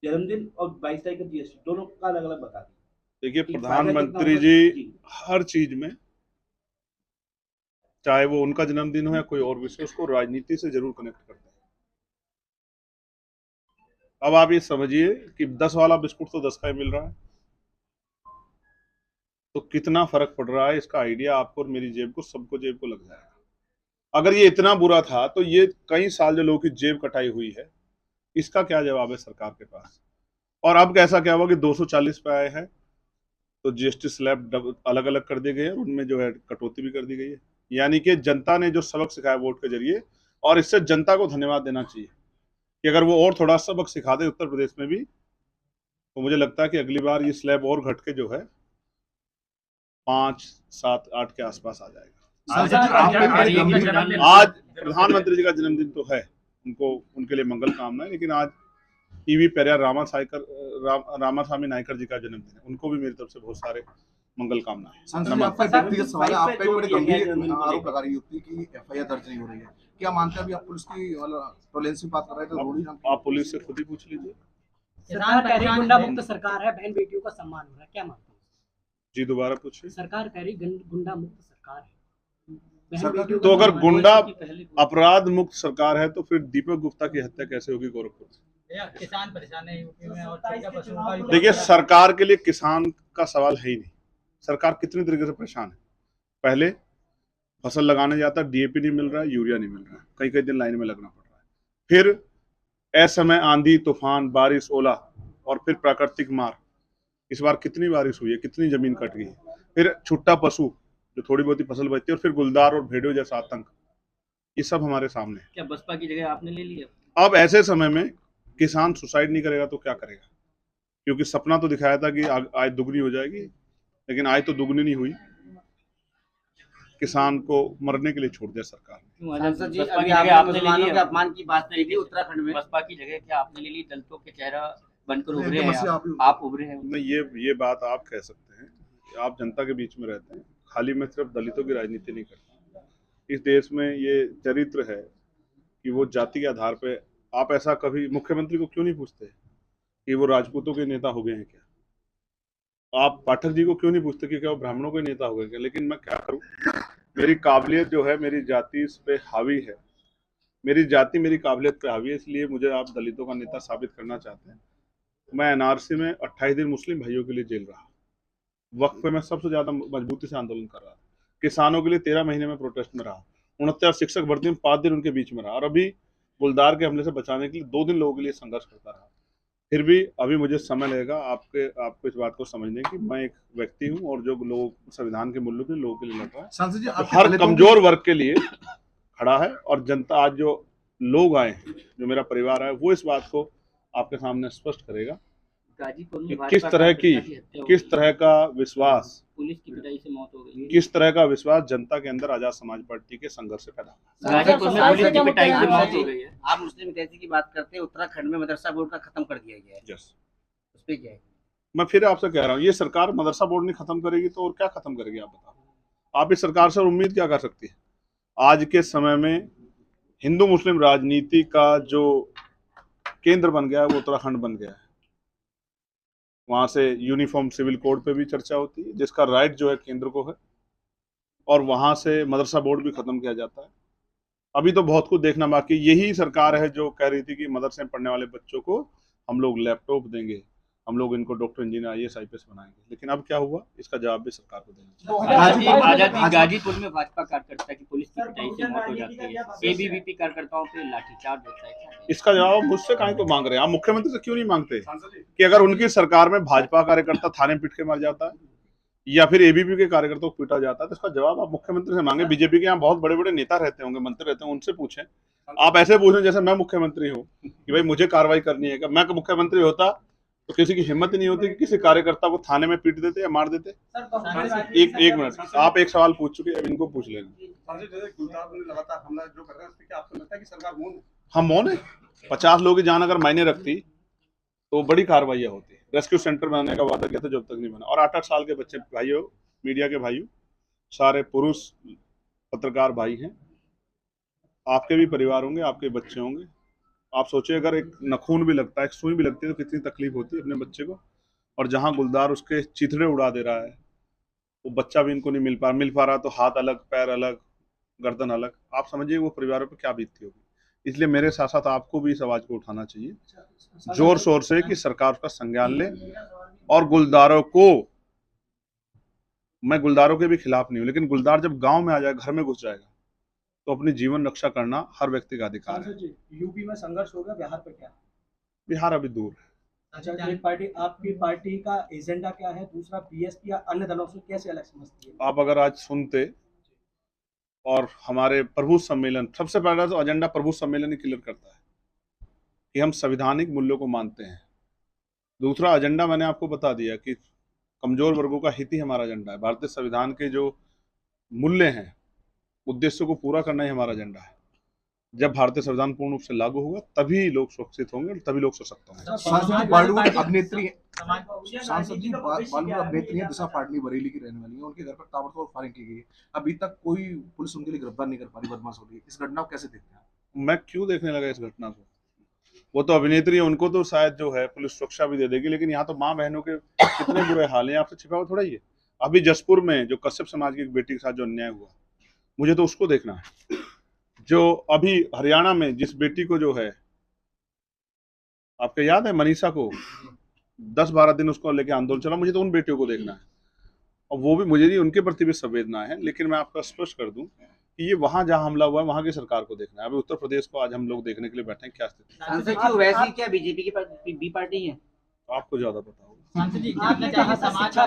जन्मदिन और 22 तारीख का जीएसटी दोनों का अलग अलग बता दिया। देखिए, कि फायदा कितना प्रधानमंत्री होगा। जी हर चीज में, चाहे वो उनका जन्मदिन हो या कोई और विषय, उसको राजनीति से जरूर कनेक्ट करते हैं। अब आप ये समझिए कि 10 वाला बिस्कुट तो 10 का ही मिल रहा है, तो कितना फर्क पड़ रहा है इसका आइडिया आपको और मेरी जेब को, सबको जेब को लग जाएगा। अगर ये इतना बुरा था तो ये कई साल जो लोगों की जेब कटाई हुई है, इसका क्या जवाब है सरकार के पास? और अब कैसा क्या हुआ कि 240 पे आए हैं तो जीएसटी स्लैब अलग अलग कर दिए गए हैं, उनमें जो है कटौती भी कर दी गई है। यानी कि जनता ने जो सबक सिखाया वोट के जरिए, और इससे जनता को धन्यवाद देना चाहिए कि अगर वो और थोड़ा सबक सिखा दे उत्तर प्रदेश में भी, तो मुझे लगता है कि अगली बार ये स्लैब और घट के जो है 5, 7, 8 के आसपास आ जाएगा। आज प्रधानमंत्री जी का जन्मदिन तो है, उनको उनके लिए मंगल कामनाएं, लेकिन आज ईवी पेरियार रामास्वामी नायकर जी का जन्मदिन है, उनको भी मेरी तरफ से बहुत सारे मंगल कामनाएं। आपका व्यक्तिगत सवाल है, आप पे बड़े गंभीर आरोप लगा रही है कि एफआईआर दर्ज नहीं हो रही है, क्या मानते हैं अभी आप पुलिस की टॉलरेंस की बात कर रहे थे? आप पुलिस से खुद ही पूछ लीजिए। सरकार कह रही गुंडा मुक्त सरकार है, बहन बेटियों का सम्मान हो रहा है, क्या मानते हैं? जी दोबारा पूछिए। सरकार कह रही गुंडा मुक्त सरकार है, तो अगर गुंडा अपराध मुक्त सरकार है तो फिर दीपक गुप्ता की हत्या कैसे होगी गोरखपुर से? किसान परेशान है यूपी में और छोटे पशुओं का भी। देखिए, सरकार के लिए किसान का सवाल है ही नहीं। सरकार कितनी तरीके से परेशान है। पहले फसल लगाने जाता, डीएपी नहीं मिल रहा है, यूरिया नहीं मिल रहा है, कई कई दिन लाइन में लगना पड़ रहा है। फिर असमय आंधी तूफान बारिश ओला, और फिर प्राकृतिक मार। इस बार कितनी बारिश हुई है, कितनी जमीन कट गई है। फिर छुट्टा पशु जो थोड़ी बहुत ही फसल बचती है, और फिर गुलदार और भेड़ियों जैसा आतंक। ये सब हमारे सामने है। क्या बसपा की जगह आपने ले ली है? अब ऐसे समय में किसान सुसाइड नहीं करेगा तो क्या करेगा? क्योंकि सपना तो दिखाया था कि आय दुगनी हो जाएगी, लेकिन आय तो दुगनी नहीं हुई। किसान को मरने के लिए छोड़ दिया सरकार ने। सांसद जी, अभी आपने मुसलमानों के अपमान की बात करी थी उत्तराखंड में, बसपा की जगह क्या आपने ले ली? दलितों के चेहरा बनकर उभरे हैं आप उभरे हैं। नहीं, ये बात आप कह सकते हैं, आप जनता के बीच में रहते हैं, खाली मैं सिर्फ दलितों की राजनीति नहीं करता। इस देश में ये चरित्र है कि वो जाति के आधार पे, आप ऐसा कभी मुख्यमंत्री को क्यों नहीं पूछते कि वो राजपूतों के नेता हो गए हैं क्या? आप पाठक जी को क्यों नहीं पूछते कि क्या वो ब्राह्मणों के नेता हो गए क्या? लेकिन मैं क्या करूं, मेरी काबिलियत जो है मेरी जाति इस पे हावी है, मेरी जाति मेरी काबिलियत पे हावी है, इसलिए मुझे आप दलितों का नेता साबित करना चाहते हैं। मैं एनआरसी में 28 दिन मुस्लिम भाइयों के लिए जेल रहा, वक्त पे मैं सबसे ज्यादा मजबूती से आंदोलन कर रहा था, किसानों के लिए 13 महीने में प्रोटेस्ट में रहा, 69 शिक्षक भर्ती में 5 दिन उनके बीच में रहा, और अभी गुलदार के हमले से बचाने के लिए 2 दिन लोगों के लिए संघर्ष करता रहा। फिर भी अभी मुझे समय लगेगा आपको इस बात को समझने की, मैं एक व्यक्ति हूं और जो लोग संविधान के मूल्यों के लोगों के लिए लड़ रहा है, हर कमजोर वर्ग के लिए खड़ा है। और जनता, आज जो लोग आए हैं, जो मेरा परिवार है, वो इस बात को आपके सामने स्पष्ट करेगा कि किस तरह का विश्वास, पुलिस की पिटाई से मौत हो गई, किस तरह का विश्वास जनता के अंदर आजाद समाज पार्टी के संघर्ष से पैदा हुआ। गाजीपुर में पुलिस की पिटाई से मौत हो गई है। आप मुस्लिम तहसील की बात करते हैं, उत्तराखंड में मदरसा बोर्ड का खत्म कर दिया गया है। यस, उस पे क्या है? मैं फिर आपसे कह रहा हूँ, ये सरकार मदरसा बोर्ड नहीं खत्म करेगी तो और क्या खत्म करेगी? आप बताओ, आप इस सरकार से उम्मीद क्या कर सकती है? आज के समय में हिंदू मुस्लिम राजनीति का जो केंद्र बन गया है वो उत्तराखंड बन गया है। वहां से यूनिफॉर्म सिविल कोड पे भी चर्चा होती है, जिसका राइट जो है केंद्र को है, और वहां से मदरसा बोर्ड भी खत्म किया जाता है। अभी तो बहुत कुछ देखना बाकी। यही सरकार है जो कह रही थी कि मदरसे में पढ़ने वाले बच्चों को हम लोग लैपटॉप देंगे, हम लोग इनको डॉक्टर इंजीनियर आईएएस आईपीएस बनाएंगे, लेकिन अब क्या हुआ, इसका जवाब भी सरकार को देना चाहिए। गाजीपुर में भाजपा कार्यकर्ता की पुलिस की पिटाई से मौत हो जाती है, एबीवीपी कार्यकर्ताओं पे लाठीचार्ज होता है। इसका जवाब मुझसे काहे को मांग रहे हैं? आप मुख्यमंत्री से क्यों नहीं मांगते कि अगर उनकी सरकार में भाजपा कार्यकर्ता थाने पीट के मर जाता है या फिर एबीपी के कार्यकर्ताओं को पीटा जाता है, तो इसका जवाब आप मुख्यमंत्री से मांगे। बीजेपी के यहाँ बहुत बड़े बड़े नेता रहते होंगे, मंत्री रहते हैं, उनसे पूछें। आप ऐसे पूछें जैसे मैं मुख्यमंत्री हूँ कि भाई मुझे कार्रवाई करनी है। मैं मुख्यमंत्री होता तो किसी की हिम्मत ही नहीं होती कि किसी कार्यकर्ता को थाने में पीट देते या मार देते। एक मिनट, आप एक सवाल पूछ चुके, अब इनको पूछ लेना। हम मौन है? 50 लोगों की जान अगर मायने रखती तो बड़ी कार्रवाइयां होती। रेस्क्यू सेंटर बनाने का वादा किया था, जब तक नहीं बना। और 8-8 साल के बच्चे, भाइयों, मीडिया के भाइयों, सारे पुरुष पत्रकार भाई हैं, आपके भी परिवार होंगे, आपके बच्चे होंगे, आप सोचिए अगर एक नखून भी लगता है, एक सुई भी लगती है तो कितनी तकलीफ होती है अपने बच्चे को। और जहाँ गुलदार उसके चिथड़े उड़ा दे रहा है, वो बच्चा भी इनको नहीं मिल पा रहा, तो हाथ अलग, पैर अलग, गर्दन अलग। आप समझिए वो परिवारों पर क्या बीतती होगी। इसलिए मेरे साथ साथ आपको भी इस आवाज को उठाना चाहिए जोर शोर से कि सरकार उसका संज्ञान ले। और गुलदारों को, मैं गुलदारों के भी खिलाफ नहीं हूँ, लेकिन गुलदार जब गांव में आ जाए, घर में घुस जाएगा, तो अपनी जीवन रक्षा करना हर व्यक्ति का अधिकार है। यूपी में संघर्ष होगा, बिहार पे क्या? बिहार अभी दूर है। अच्छा, एक पार्टी, आपकी पार्टी का एजेंडा क्या है? दूसरा, बीएसपी या अन्य दलों से कैसे अलग समझती है? आप अगर आज सुनते और हमारे प्रभु सम्मेलन, सबसे पहला तो एजेंडा प्रभु सम्मेलन ही क्लियर करता है कि हम संवैधानिक मूल्यों को मानते हैं। दूसरा एजेंडा मैंने आपको बता दिया कि कमजोर वर्गों का हित ही हमारा एजेंडा है। भारतीय संविधान के जो मूल्य हैं, उद्देश्यों को पूरा करना ही हमारा एजेंडा है। जब भारतीय संविधान पूर्ण रूप से लागू होगा तभी लोग सुरक्षित होंगे, तभी लोग सशक्त होंगे। सांसद जी बॉलीवुड अभिनेत्री है, दिशा पाटनी बरेली की रहने वाली है, उनके घर पर ताबड़तोड़ फायरिंग की गई है। अभी तक कोई पुलिस उनके लिए गिरफ्तार नहीं कर पा रही, बदमाश हो रही है। इस घटना को कैसे देखते हैं? मैं क्यों देखने लगा इस घटना को? वो तो अभिनेत्री है, उनको तो शायद जो है पुलिस सुरक्षा भी दे देगी, लेकिन यहाँ तो माँ बहनों के कितने बुरे हाल हैं, आपसे छिपा हुआ थोड़ा ही है। अभी जसपुर में जो कश्यप समाज की एक बेटी के साथ जो अन्याय हुआ, मुझे तो उसको देखना है। जो अभी हरियाणा में जिस बेटी को जो है, आपको याद है मनीषा को 10-12 दिन उसको लेके आंदोलन चला, मुझे तो उन बेटियों को देखना है। और वो भी, मुझे नहीं, उनके प्रति भी संवेदना है, लेकिन मैं आपको स्पष्ट कर दूं कि ये वहां जहां हमला हुआ है वहां की सरकार को देखना है। अभी उत्तर प्रदेश को आज हम लोग देखने के लिए बैठे हैं, क्या स्थिति है। सांसद जी वैसी क्या बीजेपी की बी पार्टी है? आपको ज्यादा पता होगा। सांसद जी, आपने कहा समाज